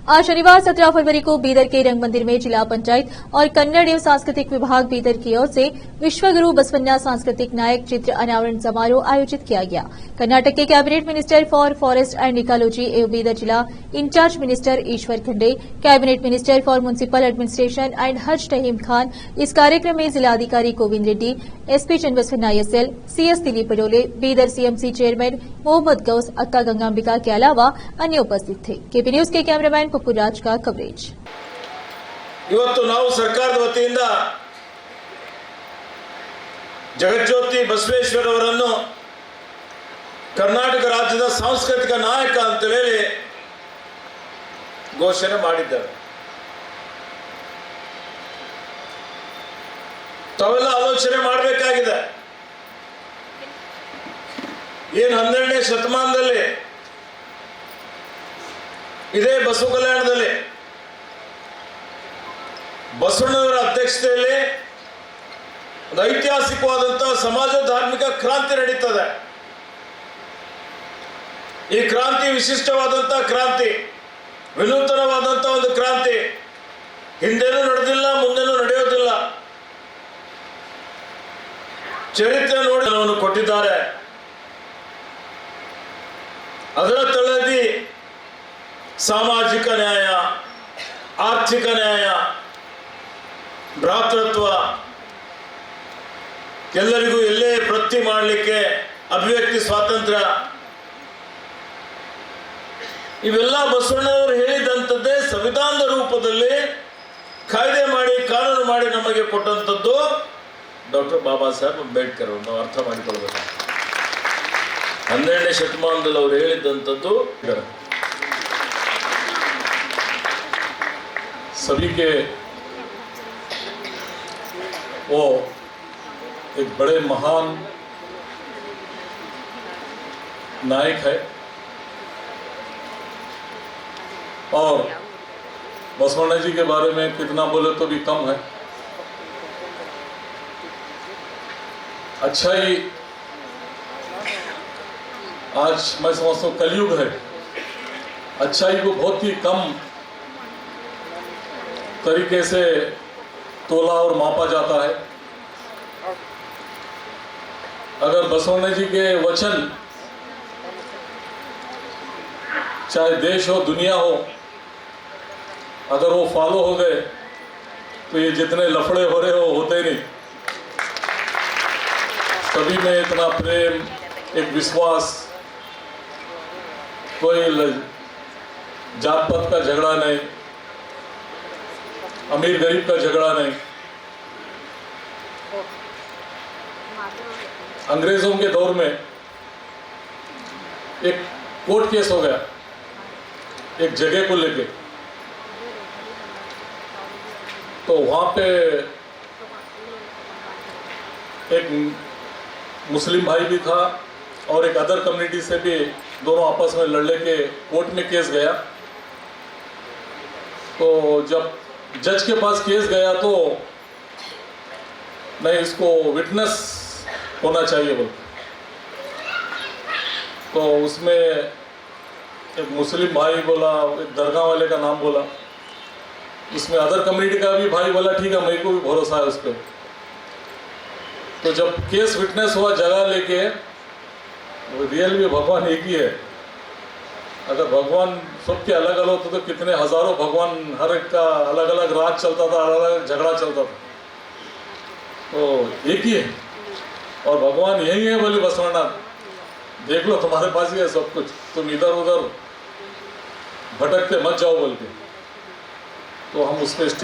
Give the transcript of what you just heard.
आज शनिवार 17 फरवरी को बीदर के रंग मंदिर में जिला पंचायत और कन्नड़ एवं सांस्कृतिक विभाग बीदर की ओर से विश्वगुरु बसवन्ना सांस्कृतिक नायक चित्र अनावरण समारोह आयोजित किया गया। कर्नाटक के cabinet minister for forest and ecology एवं बीदर जिला incharge minister Eshwar Khandre, cabinet minister for municipal administration and Haj Rahim Khan इस कार्यक्रम में जिलाधिकारी Govind Reddy, SP Channabasavanna ISL, CS Dilip Padole, Bidar CMC chairman Mohammed Gaus, Akka Gangambika के अलावा अन्य उपस्थित थे। केपी न्यूज के कैमरामैन ಪುಪ್ಪುರಾಜ್ का कवरेज। ಇವತ್ತು ನಾವು ಸರ್ಕಾರದ ವತಿಯಿಂದ ಜಗಜ್ಯೋತಿ ಬಸವೇಶ್ವರ ಅವರನ್ನು ಕರ್ನಾಟಕ ರಾಜ್ಯದ ಸಾಂಸ್ಕೃತಿಕ ನಾಯಕ ಅಂತ ಹೇಳಿ ಘೋಷಣೆ ಮಾಡಿದ್ದಾರೆ। ತಾವೆಲ್ಲ ಆಲೋಚನೆ ಮಾಡಬೇಕಾಗಿದೆ, ಏನು 12ನೇ ಶತಮಾನದಲ್ಲಿ ಇದೇ ಬಸವ ಕಲ್ಯಾಣದಲ್ಲಿ ಬಸವಣ್ಣನವರ ಅಧ್ಯಕ್ಷತೆಯಲ್ಲಿ ಒಂದು ಐತಿಹಾಸಿಕವಾದಂತಹ ಸಮಾಜ ಧಾರ್ಮಿಕ ಕ್ರಾಂತಿ ನಡೀತದೆ। ಈ ಕ್ರಾಂತಿ ವಿಶಿಷ್ಟವಾದಂತಹ ಕ್ರಾಂತಿ, ವಿನೂತನವಾದಂತಹ ಒಂದು ಕ್ರಾಂತಿ, ಹಿಂದೆನೂ ನಡೆದಿಲ್ಲ, ಮುಂದೆನೂ ನಡೆಯೋದಿಲ್ಲ। ಚರಿತ್ರೆ ನೋಡಿ ಅವನು ಕೊಟ್ಟಿದ್ದಾರೆ। ಅದರ ತಳದಿ ಸಾಮಾಜಿಕ ನ್ಯಾಯ, ಆರ್ಥಿಕ ನ್ಯಾಯ, ಭ್ರಾತೃತ್ವ, ಎಲ್ಲರಿಗೂ ಎಲ್ಲೇ ವೃತ್ತಿ ಮಾಡಲಿಕ್ಕೆ ಅಭಿವ್ಯಕ್ತಿ ಸ್ವಾತಂತ್ರ್ಯ, ಇವೆಲ್ಲ ಬಸವಣ್ಣನವರು ಹೇಳಿದಂಥದ್ದೇ ಸಂವಿಧಾನದ ರೂಪದಲ್ಲಿ ಕಾಯ್ದೆ ಮಾಡಿ ಕಾನೂನು ಮಾಡಿ ನಮಗೆ ಕೊಟ್ಟಂಥದ್ದು ಡಾಕ್ಟರ್ ಬಾಬಾ ಸಾಹೇಬ್ ಅಂಬೇಡ್ಕರ್ ಅವರು। ನಾವು ಅರ್ಥ ಮಾಡಿಕೊಳ್ಬೇಕು, 12ನೇ ಶತಮಾನದಲ್ಲಿ ಅವರು ಹೇಳಿದಂಥದ್ದು सभी के वो एक बड़े महान नायक है और बसवण्णा जी के बारे में कितना बोले तो भी कम है। अच्छाई आज मैं समझता हूँ कलयुग है, अच्छाई को बहुत ही कम तरीके से तोला और मापा जाता है। अगर बसवण्णा जी के वचन चाहे देश हो दुनिया हो, अगर वो फॉलो हो गए तो ये जितने लफड़े हो रहे हो होते नहीं। सभी में इतना प्रेम, एक विश्वास, कोई जात पात का झगड़ा नहीं, अमीर गरीब का झगड़ा नहीं। अंग्रेजों के दौर में एक कोर्ट केस हो गया एक जगह को लेके, तो वहां पे एक मुस्लिम भाई भी था और एक अदर कम्युनिटी से भी, दोनों आपस में लड़ने के कोर्ट में केस गया। तो जब जज के पास केस गया तो नहीं, इसको विटनेस होना चाहिए बोल, तो उसमें एक मुस्लिम भाई बोला, एक दरगाह वाले का नाम बोला, उसमें अदर कम्युनिटी का भी भाई बोला ठीक है मेरे को भी भरोसा है उस पर। तो जब केस विटनेस हुआ जगह लेके, रियल में भगवान एक ही है। अगर भगवान सबके अलग अलग होते तो कितने हजारों भगवान, हर एक का अलग अलग राज चलता था, अलग अलग झगड़ा चलता था। तो एक ही है और भगवान यही है बोले बसवण्णा, देख लो तुम्हारे पास ही है सब कुछ, तुम इधर उधर भटकते मत जाओ बोल के। तो हम उस पर स्टिक